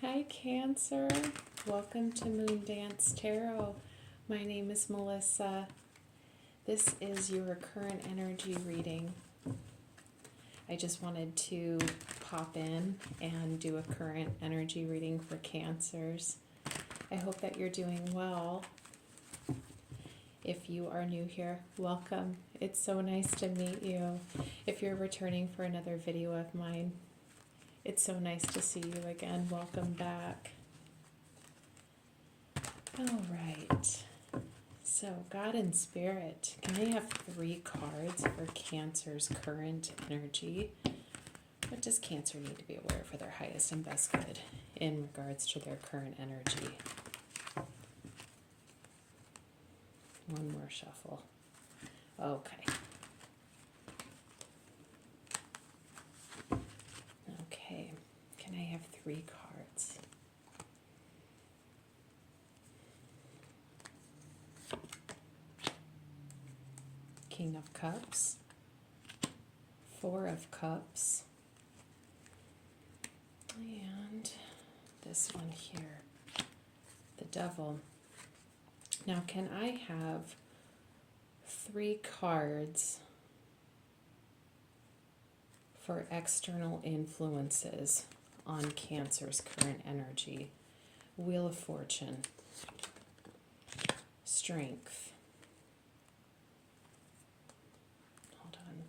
Hi, Cancer. Welcome to Moon Dance Tarot. My name is Melissa. This is your current energy reading. I just wanted to pop in and do a current energy reading for Cancers. I hope that you're doing well. If you are new here, welcome. It's so nice to meet you. If you're returning for another video of mine, it's so nice to see you again. Welcome back. All right. So, God and Spirit, can I have 3 cards for Cancer's current energy? What does Cancer need to be aware for their highest and best good in regards to their current energy? One more shuffle. Okay. Okay. Can I have 3 cards? King of Cups, 4 of Cups, and this one here, the Devil. Now, can I have 3 cards for external influences on Cancer's current energy? Wheel of Fortune, Strength. Hold on.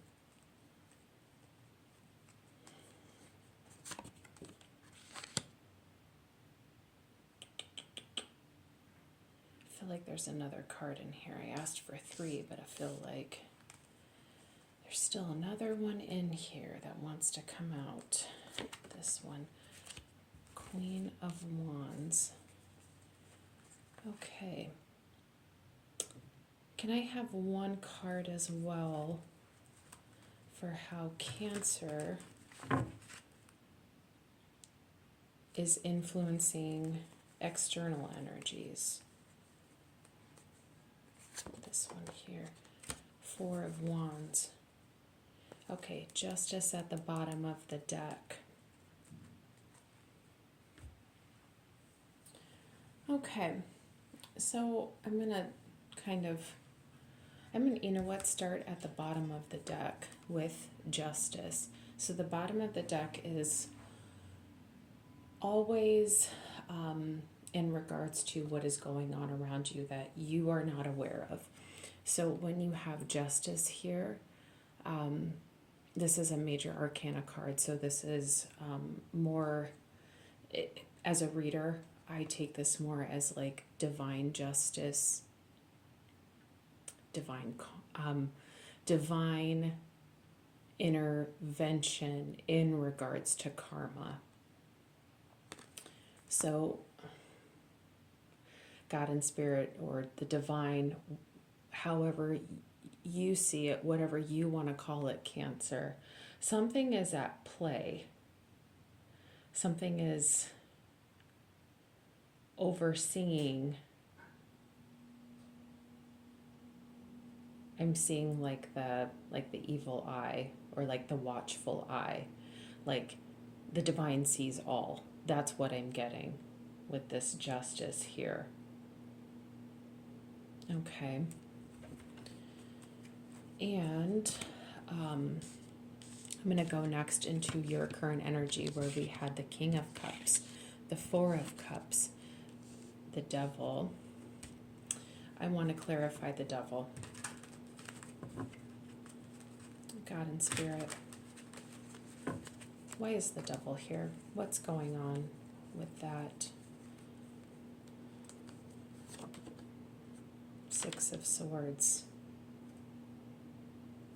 I feel like there's another card in here. I asked for 3, but I feel like there's still another one in here that wants to come out. This one, Queen of Wands. Okay. Can I have 1 card as well for how Cancer is influencing external energies? This one here, 4 of Wands. Okay, Justice at the bottom of the deck. Okay, so I'm gonna you know what, start at the bottom of the deck with Justice. So the bottom of the deck is always in regards to what is going on around you that you are not aware of. So when you have Justice here, this is a major arcana card, so this is more, as a reader, I take this more as like divine justice, divine intervention in regards to karma. So God and Spirit, or the divine, however you see it, whatever you want to call it, Cancer, something is at play. Something is overseeing. I'm seeing like the evil eye, or like the watchful eye, like the divine sees all. That's what I'm getting with this Justice here. Okay. And I'm going to go next into your current energy, where we had the King of Cups, the 4 of Cups, the Devil. I want to clarify the Devil. God and Spirit. Why is the Devil here? What's going on with that? 6 of Swords.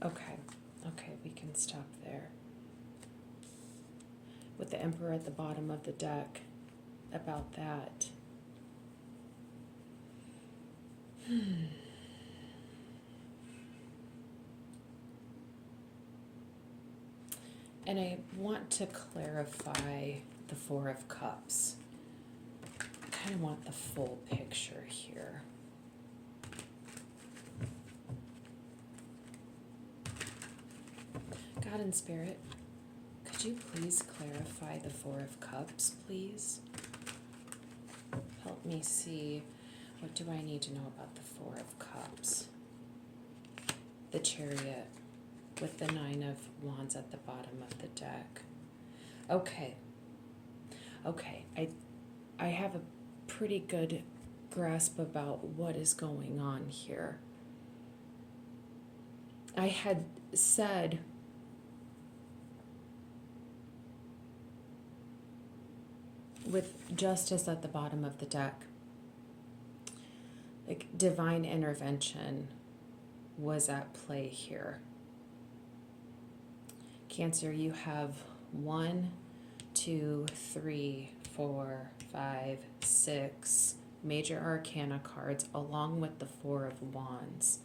Okay, we can stop there. With the Emperor at the bottom of the deck, about that. And I want to clarify the 4 of Cups. I kind of want the full picture here. God and Spirit, could you please clarify the 4 of Cups, please? help me see, what do I need to know about the Four of Cups? The Chariot with the Nine of Wands at the bottom of the deck. Okay. Okay. I have a pretty good grasp about what is going on here. I had said with Justice at the bottom of the deck, like divine intervention was at play here. Cancer, you have 1, 2, 3, 4, 5, 6 major arcana cards along with the Four of Wands.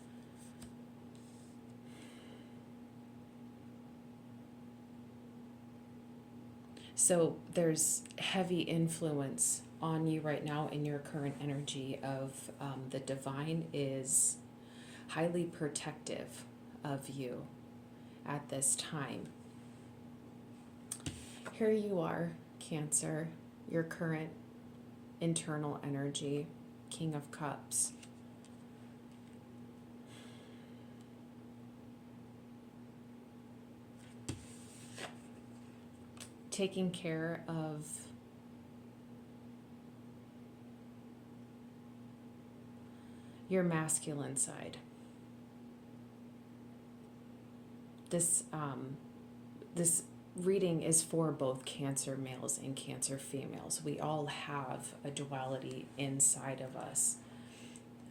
So there's heavy influence on you right now in your current energy of the divine is highly protective of you at this time. Here you are, Cancer, your current internal energy, King of Cups. Taking care of your masculine side. This reading is for both Cancer males and Cancer females. We all have a duality inside of us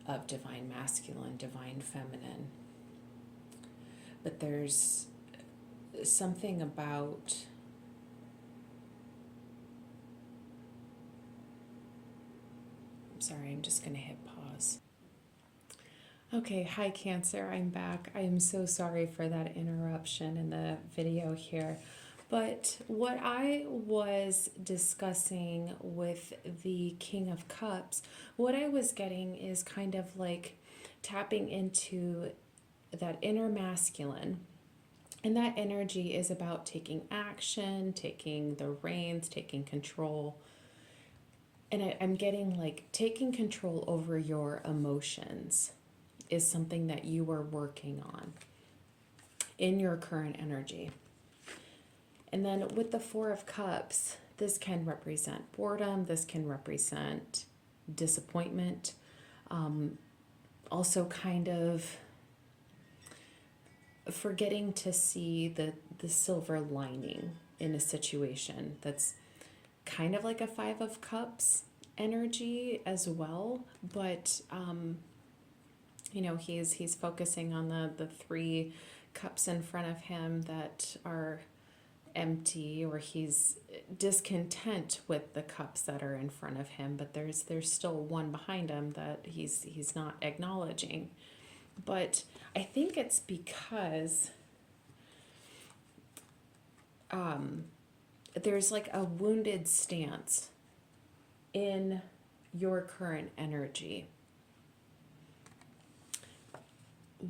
of divine masculine, divine feminine. But there's something about sorry, I'm just going to hit pause. Okay, hi Cancer, I'm back. I am so sorry for that interruption in the video here. But what I was discussing with the King of Cups, what I was getting is kind of like tapping into that inner masculine. And that energy is about taking action, taking the reins, taking control. And I'm getting like taking control over your emotions is something that you are working on in your current energy. And then with the Four of Cups, this can represent boredom, this can represent disappointment, also kind of forgetting to see the silver lining in a situation that's kind of like a Five of Cups energy as well, but he's focusing on the 3 cups in front of him that are empty, or he's discontent with the cups that are in front of him, but there's still one behind him that he's not acknowledging. But I think it's because there's like a wounded stance in your current energy.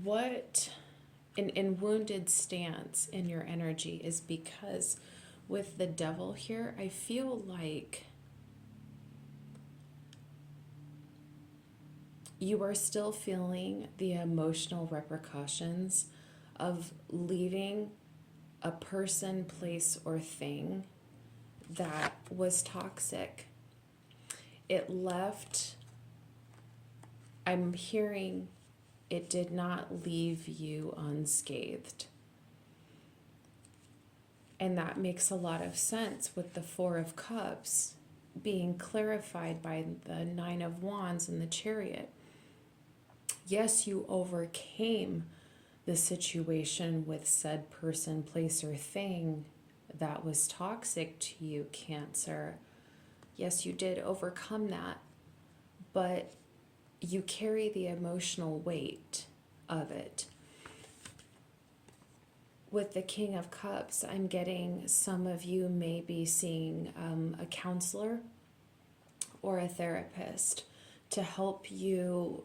What in wounded stance in your energy is because with the Devil here, I feel like you are still feeling the emotional repercussions of leaving a person, place, or thing that was toxic. It left, I'm hearing, it did not leave you unscathed. And that makes a lot of sense with the Four of Cups being clarified by the Nine of Wands and the Chariot. Yes, you overcame the situation with said person, place, or thing that was toxic to you, Cancer. Yes, you did overcome that, but you carry the emotional weight of it. With the King of Cups, I'm getting some of you may be seeing a counselor or a therapist to help you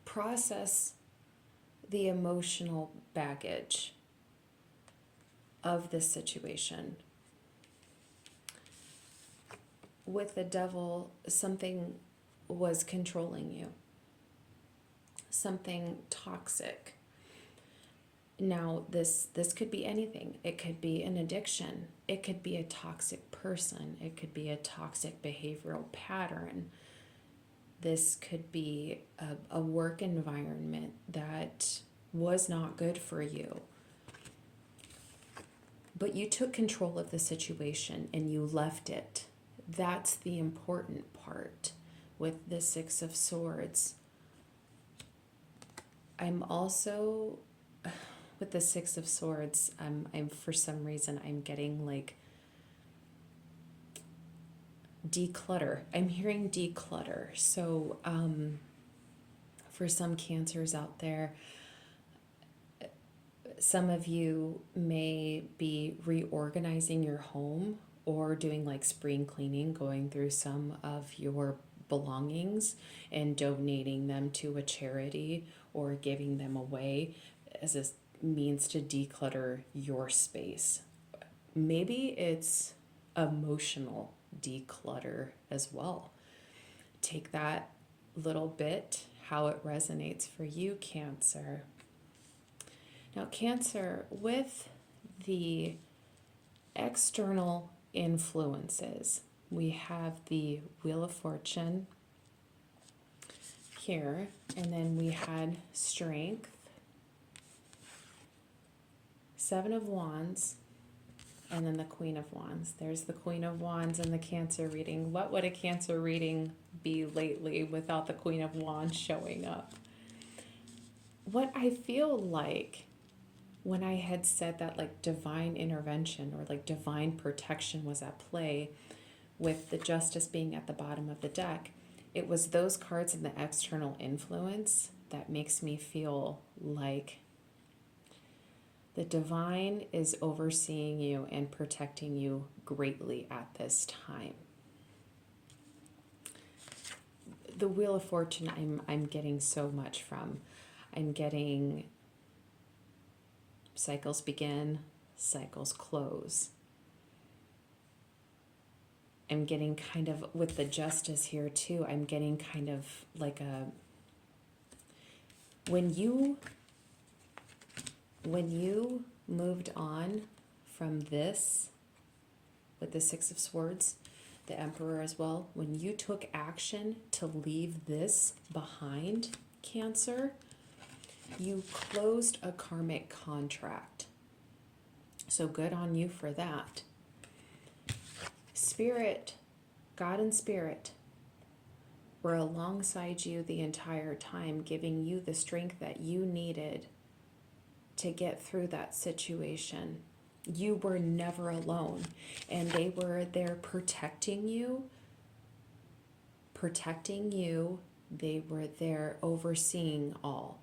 process the emotional baggage of this situation. with the devil, something was controlling you, something toxic. Now, this could be anything. It could be an addiction. It could be a toxic person. It could be a toxic behavioral pattern. This could be a work environment that was not good for you. But you took control of the situation and you left it. That's the important part with the Six of Swords. I'm also, with the Six of Swords, I'm for some reason, I'm getting like declutter. I'm hearing declutter. So for some Cancers out there, some of you may be reorganizing your home or doing like spring cleaning, going through some of your belongings and donating them to a charity or giving them away as a means to declutter your space. Maybe it's emotional declutter as well. Take that little bit, how it resonates for you, Cancer. Now, Cancer, with the external influences, we have the Wheel of Fortune here, and then we had Strength, Seven of Wands, and then the Queen of Wands. There's the Queen of Wands in the Cancer reading. What would a Cancer reading be lately without the Queen of Wands showing up? What I feel like when I had said that like divine intervention or like divine protection was at play with the Justice being at the bottom of the deck, it was those cards in the external influence that makes me feel like the divine is overseeing you and protecting you greatly at this time. The Wheel of Fortune, I'm getting so much from. I'm getting cycles begin, cycles close. I'm getting kind of, with the Justice here too, I'm getting kind of like a, when you moved on from this, with the Six of Swords, the Emperor as well, when you took action to leave this behind, Cancer, you closed a karmic contract. So good on you for that. Spirit, God and Spirit were alongside you the entire time, giving you the strength that you needed to get through that situation. You were never alone, and they were there protecting you. They were there overseeing all.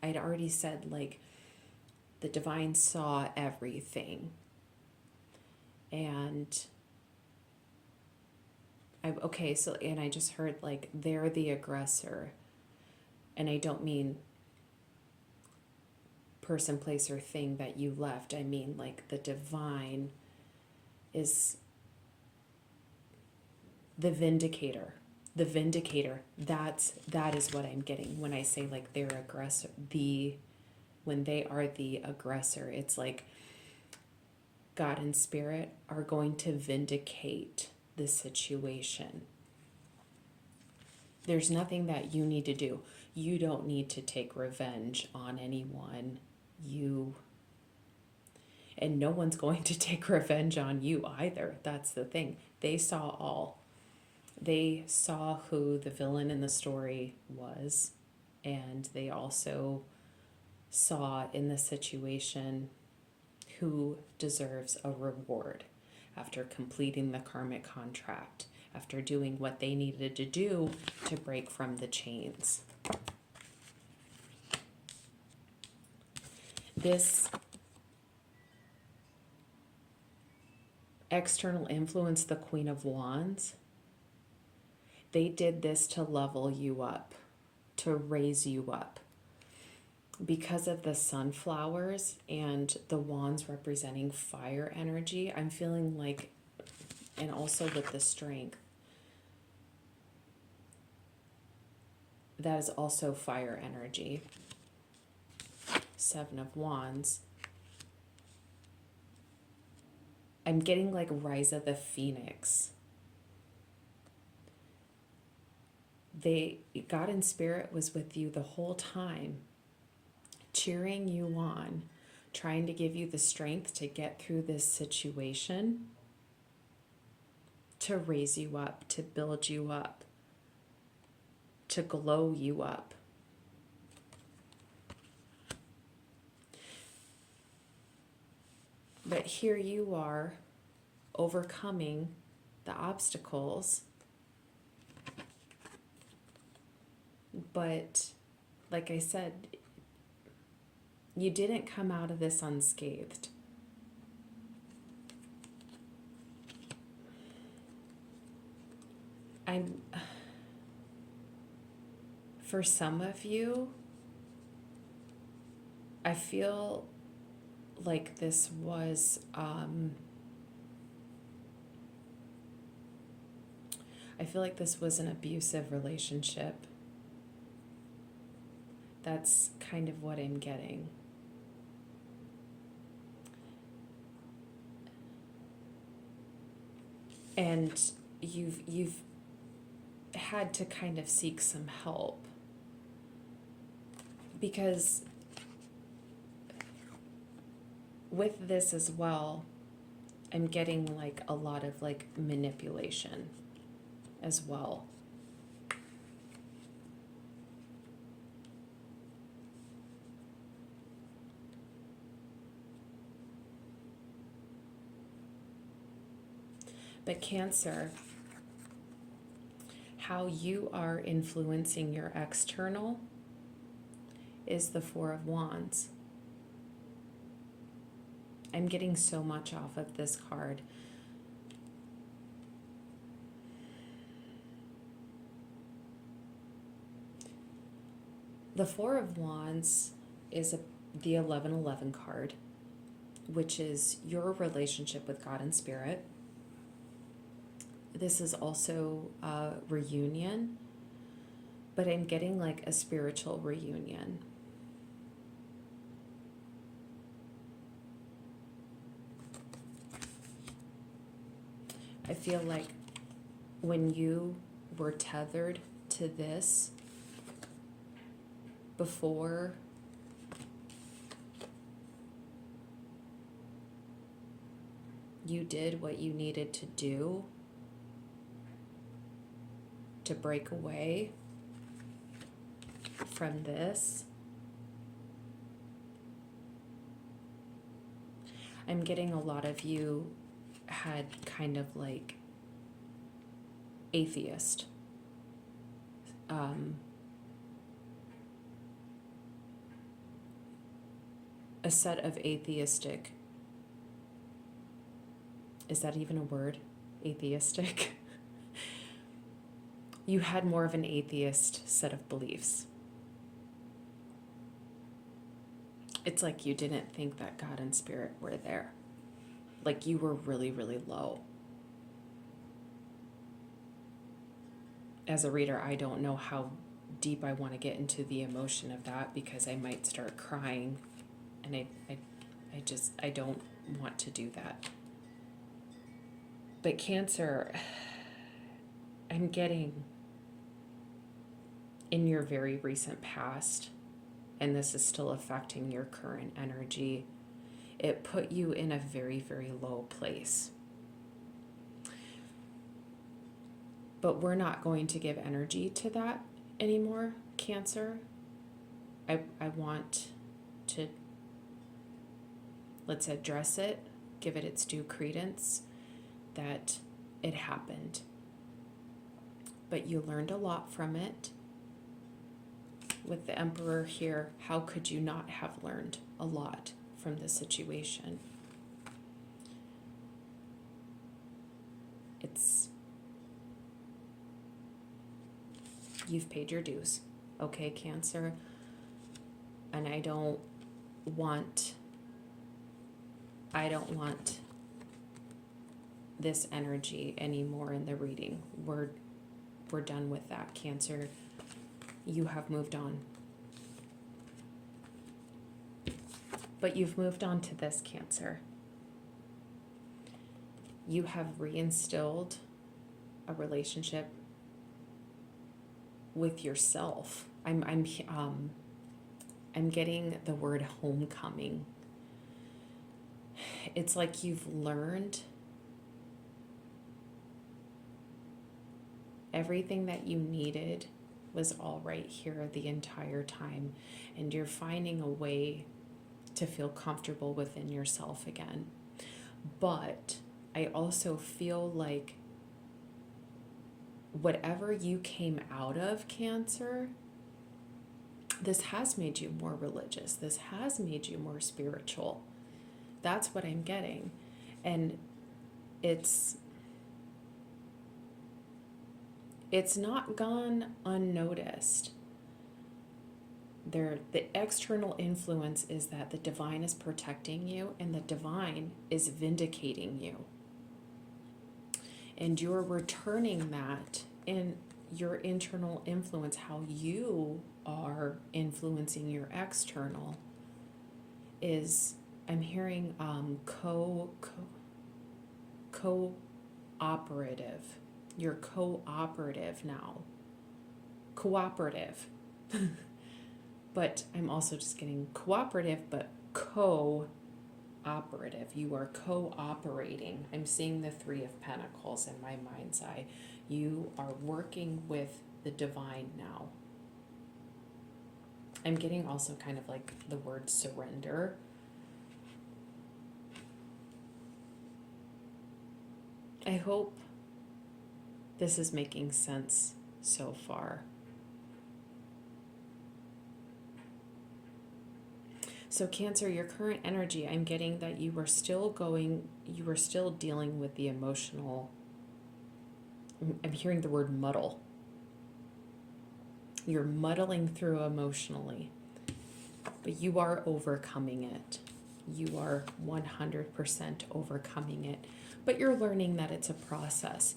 I'd already said, like, the divine saw everything. And I just heard, like, they're the aggressor. And I don't mean person, place, or thing that you left. I mean, like, the divine is the vindicator. The vindicator. That is what I'm getting when I say, like, they're aggressor. When they are the aggressor, it's like God and Spirit are going to vindicate the situation. There's nothing that you need to do. You don't need to take revenge on anyone. And no one's going to take revenge on you either. That's the thing. They saw all. They saw who the villain in the story was, and they also saw in the situation who deserves a reward after completing the karmic contract, after doing what they needed to do to break from the chains. This external influence, the Queen of Wands, they did this to level you up, to raise you up. Because of the sunflowers and the wands representing fire energy, I'm feeling like, and also with the strength, that is also fire energy. Seven of Wands. I'm getting like Rise of the Phoenix. God in Spirit was with you the whole time, cheering you on, trying to give you the strength to get through this situation, to raise you up, to build you up, to glow you up. But here you are, overcoming the obstacles. But like I said, you didn't come out of this unscathed. For some of you, I feel like this was, I feel like this was an abusive relationship. That's kind of what I'm getting. And you've had to kind of seek some help, because with this as well, I'm getting like a lot of like manipulation as well. But Cancer, how you are influencing your external is the Four of Wands. I'm getting so much off of this card. The Four of Wands is the 1111 card, which is your relationship with God and Spirit. This is also a reunion, but I'm getting like a spiritual reunion. I feel like when you were tethered to this before, you did what you needed to do to break away from this. I'm getting a lot of you had kind of like atheist, a set of atheistic, is that even a word? Atheistic? You had more of an atheist set of beliefs. It's like you didn't think that God and Spirit were there. Like you were really, really low. As a reader, I don't know how deep I want to get into the emotion of that, because I might start crying, and I don't want to do that. But Cancer, I'm getting in your very recent past, and this is still affecting your current energy, it put you in a very, very low place. But we're not going to give energy to that anymore, Cancer. I want to, let's address it, give it its due credence, that it happened. But you learned a lot from it. With the Emperor here, how could you not have learned a lot from the situation? You've paid your dues, okay, Cancer? And I don't want this energy anymore in the reading. We're done with that, Cancer. you have moved on. But you've moved on to this, Cancer. You have reinstilled a relationship with yourself. I'm getting the word homecoming. It's like you've learned everything that you needed was all right here the entire time, and you're finding a way to feel comfortable within yourself again. But I also feel like whatever you came out of, Cancer, this has made you more religious. This has made you more spiritual. That's what I'm getting. And it's not gone unnoticed. The external influence is that the divine is protecting you and the divine is vindicating you. And you're returning that in your internal influence, how you are influencing your external is, I'm hearing cooperative. You're cooperative now. Cooperative. But I'm also just getting cooperative, but cooperative. You are cooperating. I'm seeing the Three of Pentacles in my mind's eye. You are working with the divine now. I'm getting also kind of like the word surrender. I hope this is making sense so far. So Cancer, your current energy, I'm getting that you were still dealing with the emotional, I'm hearing the word muddle. You're muddling through emotionally, but you are overcoming it. You are 100% overcoming it, but you're learning that it's a process.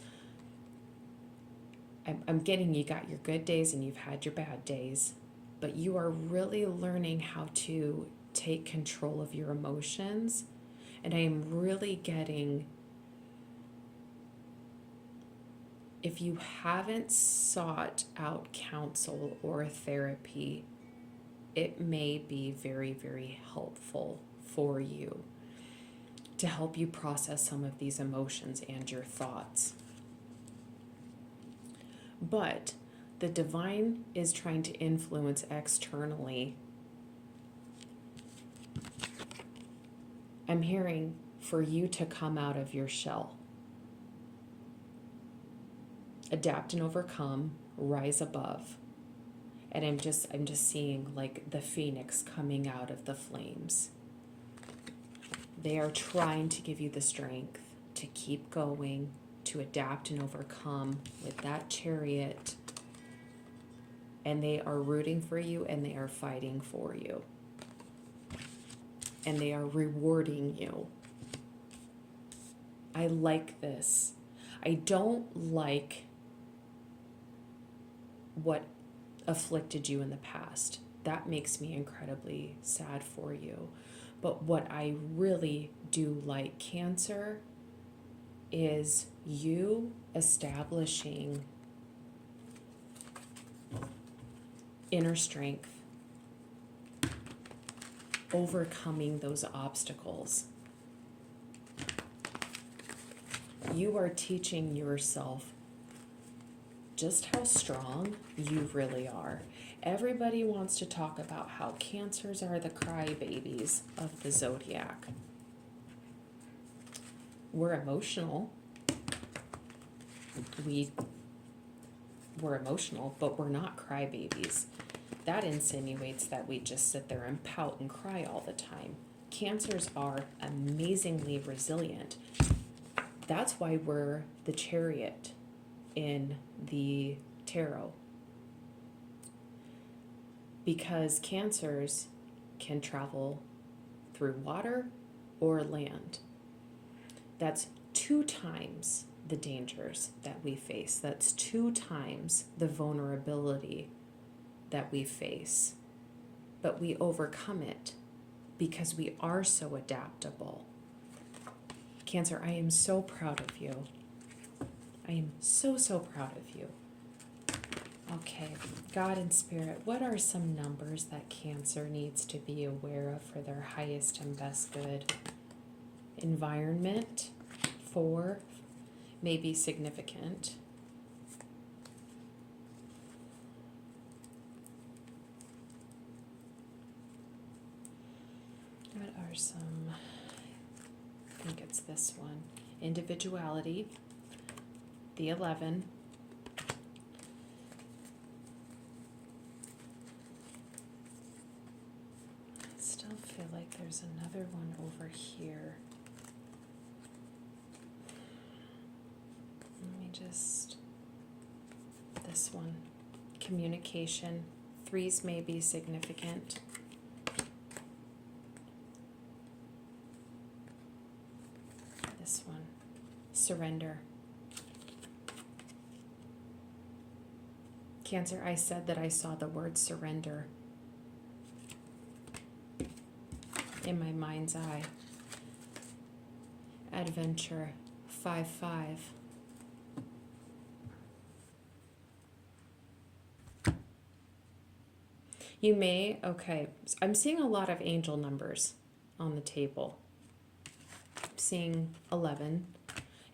I'm getting you got your good days and you've had your bad days, but you are really learning how to take control of your emotions. And I am really getting, if you haven't sought out counsel or therapy, it may be very, very helpful for you to help you process some of these emotions and your thoughts. But the divine is trying to influence externally. I'm hearing for you to come out of your shell. Adapt and overcome, rise above. And I'm just seeing like the phoenix coming out of the flames. They are trying to give you the strength to keep going, to adapt and overcome with that Chariot. And they are rooting for you and they are fighting for you. And they are rewarding you. I like this. I don't like what afflicted you in the past. That makes me incredibly sad for you. But what I really do like, Cancer, is you establishing inner strength, overcoming those obstacles. You are teaching yourself just how strong you really are. Everybody wants to talk about how Cancers are the crybabies of the zodiac. We're emotional. We're emotional, but we're not crybabies. That insinuates that we just sit there and pout and cry all the time. Cancers are amazingly resilient. That's why we're the Chariot in the tarot. Because Cancers can travel through water or land. That's 2 times the dangers that we face. That's 2 times the vulnerability that we face, but we overcome it because we are so adaptable. Cancer, I am so proud of you. I am so, so proud of you. Okay, God and Spirit, what are some numbers that Cancer needs to be aware of for their highest and best good? Environment, 4, may be significant. What are some, I think it's this one. Individuality, the 11. I still feel like there's another one over here. Let me just, this one, communication. 3s may be significant. This one, surrender. Cancer, I said that I saw the word surrender in my mind's eye. Adventure, 5-5. You may, okay, I'm seeing a lot of angel numbers on the table. I'm seeing 11,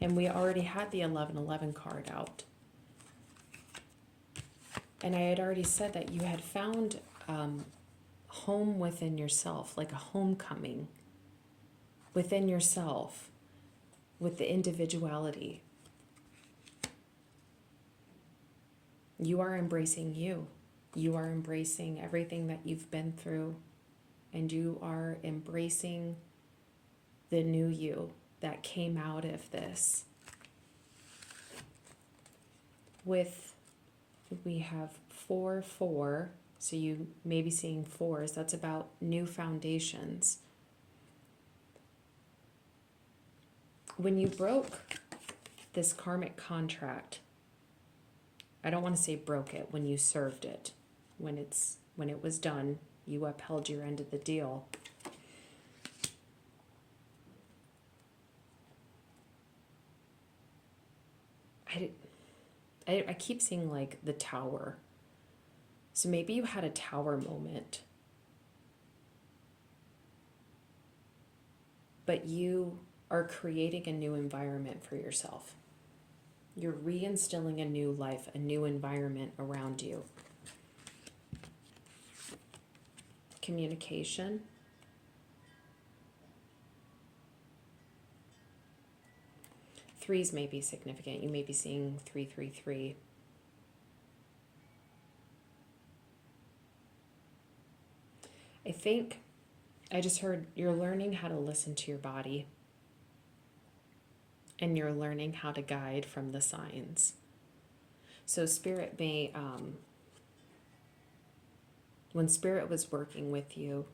and we already had the 1111 card out. And I had already said that you had found home within yourself, like a homecoming within yourself with the individuality. You are embracing you. You are embracing everything that you've been through, and you are embracing the new you that came out of this. With, we have 4-4, so you may be seeing 4s. That's about new foundations. When you broke this karmic contract, I don't want to say broke it, when you served it, when it was done, you upheld your end of the deal. I keep seeing like the tower. So maybe you had a tower moment, but you are creating a new environment for yourself. You're reinstilling a new life, a new environment around you. Communication. Threes may be significant. You may be seeing 333. I think I just heard you're learning how to listen to your body, and you're learning how to guide from the signs. So Spirit may, when Spirit was working with you,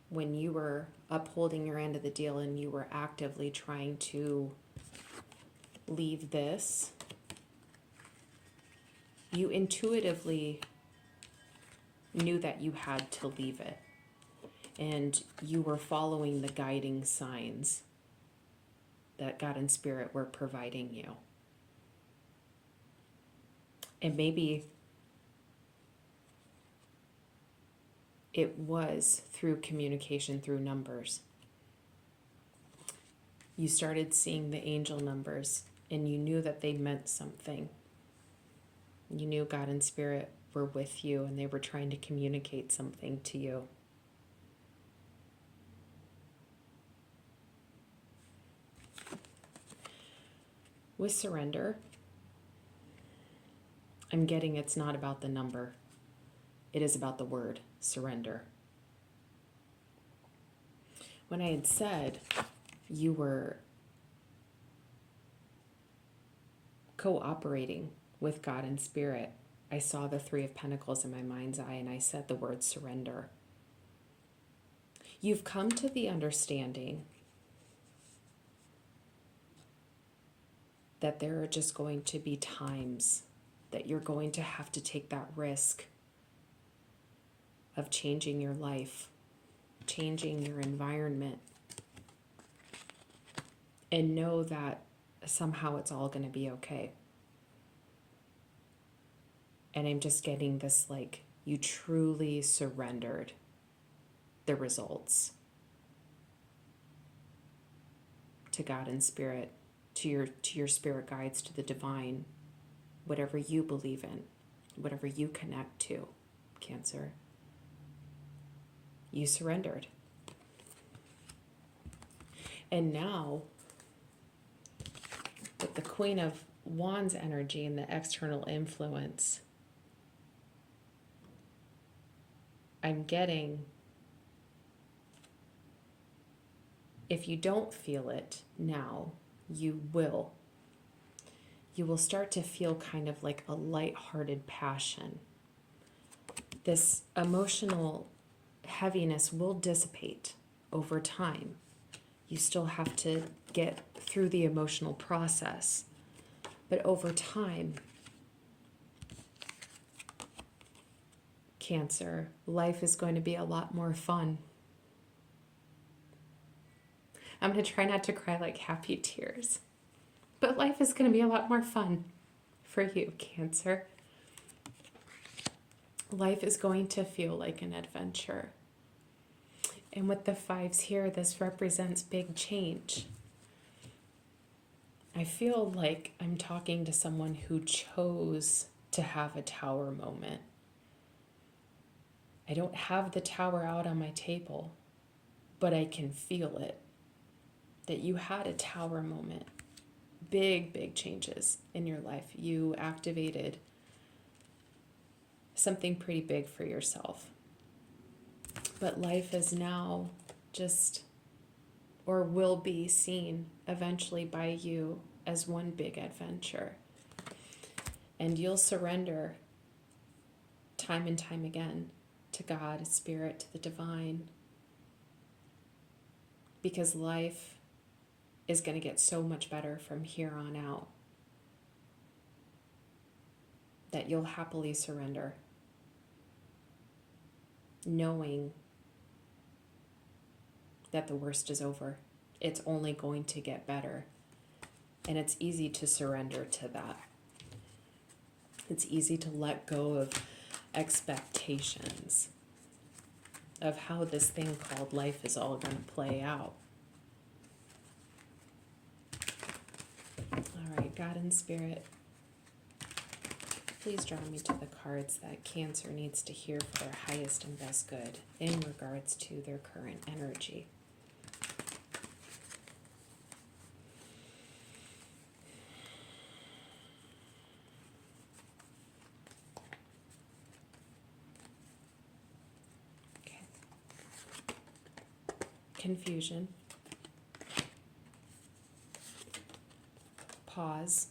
when you were upholding your end of the deal and you were actively trying to leave this, you intuitively knew that you had to leave it. And you were following the guiding signs that God and Spirit were providing you. And maybe it was through communication, through numbers. You started seeing the angel numbers, and you knew that they meant something. You knew God and Spirit were with you, and they were trying to communicate something to you. With surrender, I'm getting it's not about the number. It is about the word, surrender. When I had said you were cooperating with God and Spirit, I saw the 3 of Pentacles in my mind's eye, and I said the word surrender. You've come to the understanding that there are just going to be times that you're going to have to take that risk of changing your life, changing your environment, and know that somehow it's all going to be okay. And I'm just getting this, like, you truly surrendered the results to God and spirit, to your spirit guides, to the divine, whatever you believe in, whatever you connect to, Cancer. You surrendered. And now, with the Queen of Wands energy and the external influence, I'm getting, if you don't feel it now, you will. You will start to feel kind of like a lighthearted passion. This emotional heaviness will dissipate over time. You still have to get through the emotional process. But over time, Cancer, life is going to be a lot more fun. I'm going to try not to cry like happy tears, but life is going to be a lot more fun for you, Cancer. Life is going to feel like an adventure. And with the fives here, this represents big change. I feel like I'm talking to someone who chose to have a tower moment. I don't have the tower out on my table, but I can feel it. That you had a tower moment. Big, big changes in your life. You activated something pretty big for yourself. But life is now just, or will be seen eventually by you as one big adventure. And you'll surrender time and time again to God, Spirit, to the divine. Because life is going to get so much better from here on out that you'll happily surrender, knowing that the worst is over. It's only going to get better. And it's easy to surrender to that. It's easy to let go of expectations of how this thing called life is all going to play out. All right, God and Spirit, please draw me to the cards that Cancer needs to hear for their highest and best good in regards to their current energy. Okay. Confusion. Pause.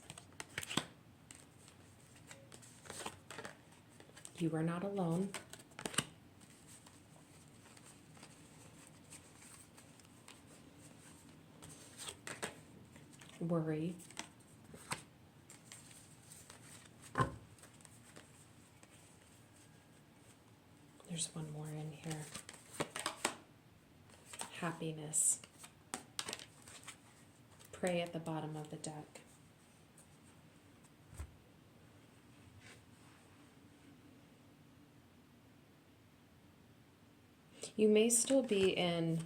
You are not alone. Worry. There's one more in here. Happiness. Pray at the bottom of the deck. You may still be in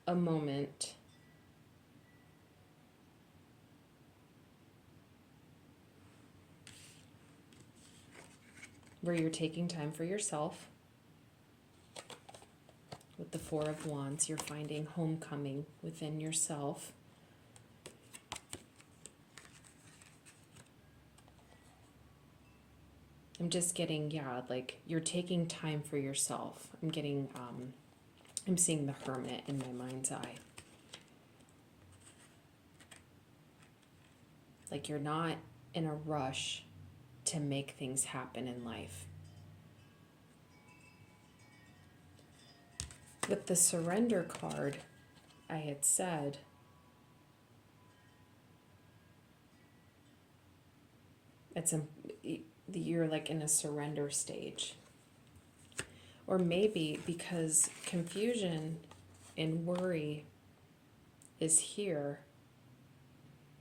a moment where you're taking time for yourself. With the Four of Wands, you're finding homecoming within yourself. I'm just getting, like you're taking time for yourself. I'm getting, I'm seeing the Hermit in my mind's eye. Like you're not in a rush to make things happen in life. With the Surrender card, I had said, you're like in a surrender stage. Or maybe because confusion and worry is here,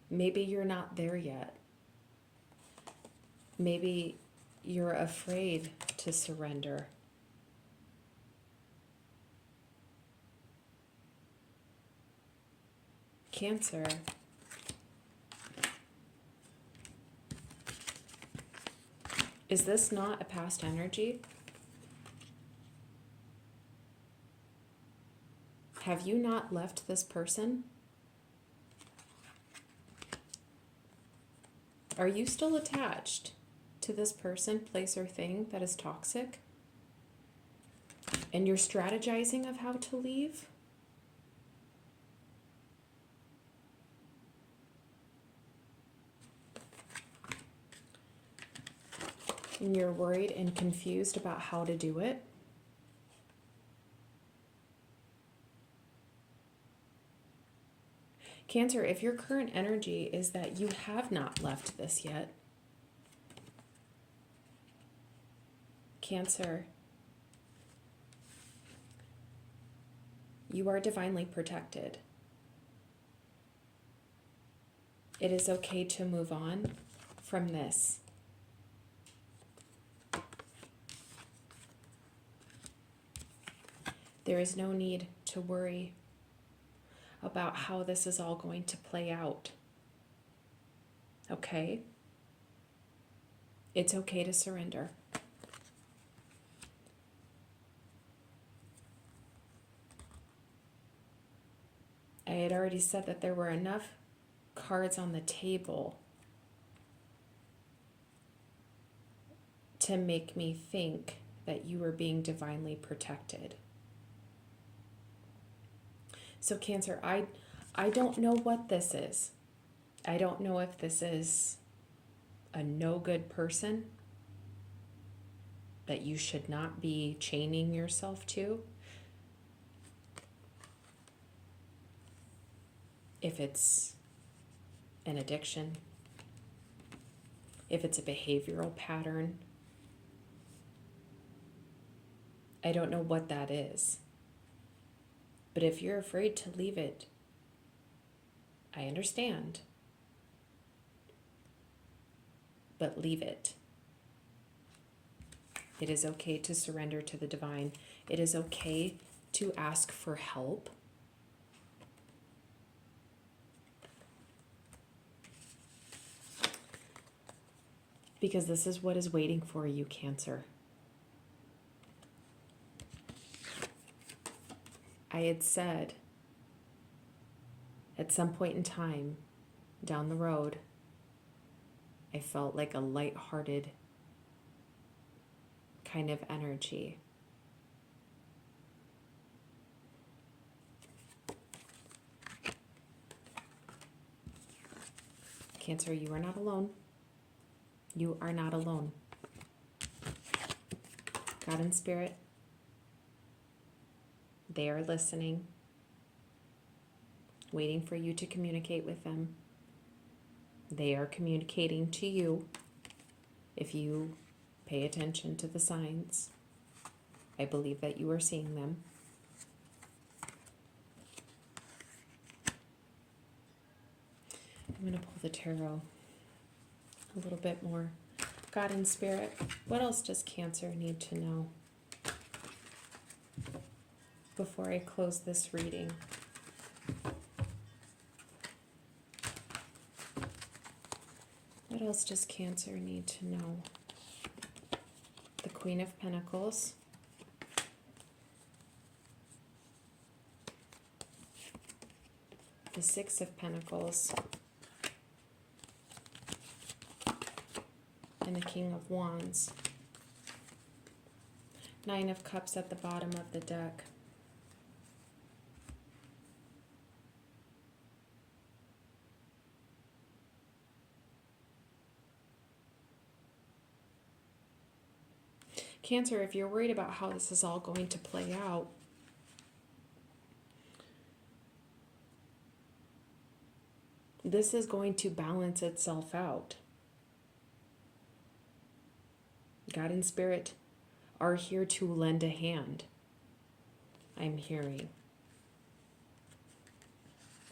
maybe you're not there yet. Maybe you're afraid to surrender. Cancer. Is this not a past energy? Have you not left this person? Are you still attached to this person, place, or thing that is toxic? And you're strategizing of how to leave? And you're worried and confused about how to do it? Cancer, if your current energy is that you have not left this yet, Cancer, you are divinely protected. It is okay to move on from this. There is no need to worry about how this is all going to play out. Okay? It's okay to surrender. I had already said that there were enough cards on the table to make me think that you were being divinely protected. So Cancer, I don't know what this is. I don't know if this is a no good person that you should not be chaining yourself to. If it's an addiction, if it's a behavioral pattern, I don't know what that is. But if you're afraid to leave it, I understand. But leave it. It is okay to surrender to the divine. It is okay to ask for help. Because this is what is waiting for you, Cancer. I had said at some point in time down the road, I felt like a lighthearted kind of energy. Cancer, you are not alone. You are not alone. God and Spirit, they are listening, waiting for you to communicate with them. They are communicating to you if you pay attention to the signs. I believe that you are seeing them. I'm going to pull the tarot a little bit more. God and Spirit, what else does Cancer need to know before I close this reading? What else does Cancer need to know? The Queen of Pentacles. The Six of Pentacles. And the King of Wands. Nine of Cups at the bottom of the deck. Cancer, if you're worried about how this is all going to play out, this is going to balance itself out. God and Spirit are here to lend a hand. I'm hearing.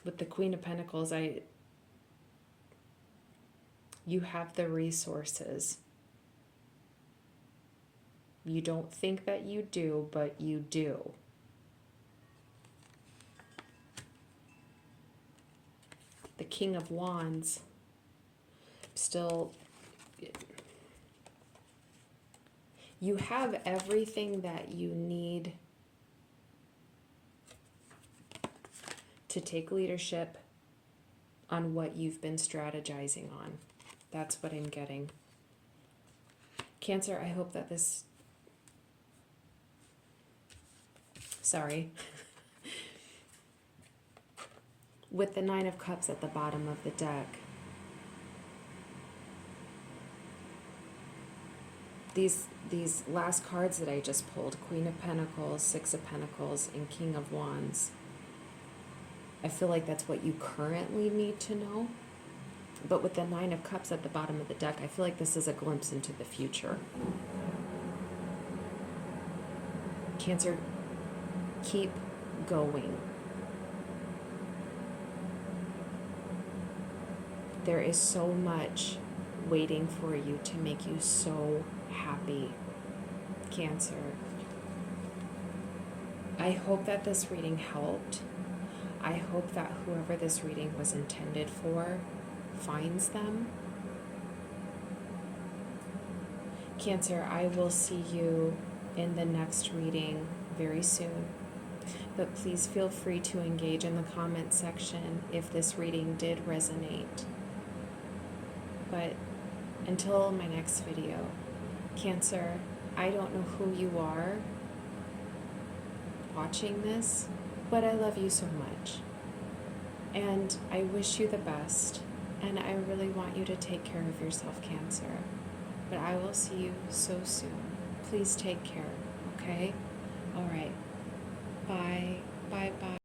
With the Queen of Pentacles, you have the resources. You don't think that you do, but you do. The King of Wands, still, you have everything that you need to take leadership on what you've been strategizing on. That's what I'm getting. Cancer, I hope that this... Sorry. With the Nine of Cups at the bottom of the deck, these last cards that I just pulled, Queen of Pentacles, Six of Pentacles, and King of Wands, I feel like that's what you currently need to know. But with the Nine of Cups at the bottom of the deck, I feel like this is a glimpse into the future. Cancer, keep going. There is so much waiting for you to make you so happy, Cancer. I hope that this reading helped. I hope that whoever this reading was intended for finds them. Cancer, I will see you in the next reading very soon. But please feel free to engage in the comment section if this reading did resonate. But until my next video, Cancer, I don't know who you are watching this, but I love you so much. And I wish you the best. And I really want you to take care of yourself, Cancer. But I will see you so soon. Please take care, okay? All right. Bye. Bye-bye.